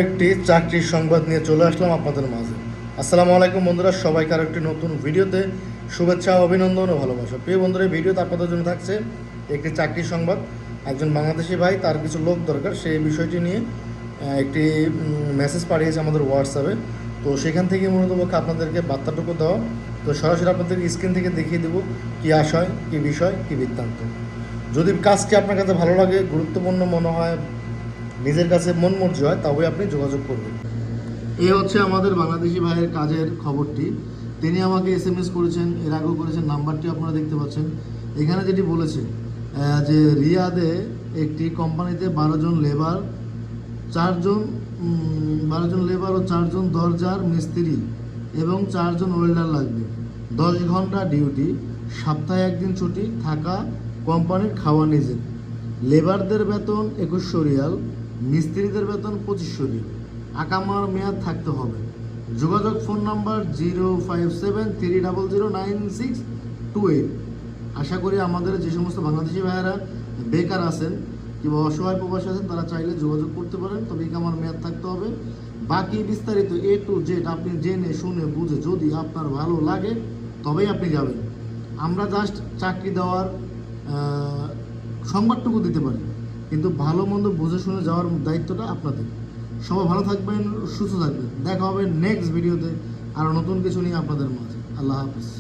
একটি চাকরির সংবাদ নিয়ে চলে আসলাম আপনাদের মাঝে। আসসালামু আলাইকুম বন্ধুরা, সবাইকে আর একটি নতুন ভিডিওতে শুভেচ্ছা, অভিনন্দন ও ভালোবাসা। প্রিয় বন্ধুরা, এই ভিডিওতে আপনাদের জন্য থাকছে একটি চাকরির সংবাদ। একজন বাংলাদেশি ভাই, তার কিছু লোক দরকার, সেই বিষয়টি নিয়ে একটি মেসেজ পাঠিয়েছে আমাদের হোয়াটসঅ্যাপে। তো সেখান থেকে মূলত আপনাদেরকে বার্তাটুকু দেওয়া। তো সরাসরি আপনাদেরকে স্ক্রিন থেকে দেখিয়ে দেবো কী আশয়, কী বিষয়, কী বৃত্তান্ত। যদি কাজটি আপনার কাছে ভালো লাগে, গুরুত্বপূর্ণ মনে হয়, নিজের কাছে মন মর্জি হয়, তবে আপনি যোগাযোগ করবেন। এই হচ্ছে আমাদের বাংলাদেশি ভাইয়ের কাজের খবরটি। তিনি আমাকে SMS করেছেন, এর আগেও করেছেন, নাম্বারটি আপনারা দেখতে পাচ্ছেন। এখানে যেটি বলেছে যে রিয়াদে একটি কোম্পানিতে 12 জন লেবার, 12 জন লেবার ও 4 জন দরজার মিস্ত্রি এবং 4 জন ওয়েল্ডার লাগবে। 10 ঘন্টা ডিউটি, সপ্তাহে 1 দিন ছুটি, থাকা কোম্পানির, খাওয়া নিজের। লেবারদের বেতন 2100 রিয়াল, মিস্ত্রিদের বেতন 2500 রিয়াল। আকামার মেয়াদ থাকতে হবে। যোগাযোগ ফোন নাম্বার 05730099628। আশা করি আমাদের যে সমস্ত বাংলাদেশি ভাইয়েরা বেকার আছেন কিংবা অসহায় প্রবাসী আছেন, তারা চাইলে যোগাযোগ করতে পারেন। তবে আকামার মেয়াদ থাকতে হবে। বাকি বিস্তারিত A to Z আপনি জেনে শুনে বুঝে যদি আপনার ভালো লাগে তবেই আপনি যাবেন। আমরা জাস্ট চাকরি দেওয়ার সংবাদটুকু দিতে পারি, কিন্তু ভালো মন্দ বুঝে শুনে যাওয়ার দায়িত্বটা আপনাদের। সবাই ভালো থাকবেন, সুস্থ থাকবেন। দেখা হবে নেক্সট ভিডিওতে আরও নতুন কিছু নিয়ে আপনাদের মাঝে। আল্লাহ হাফিজ।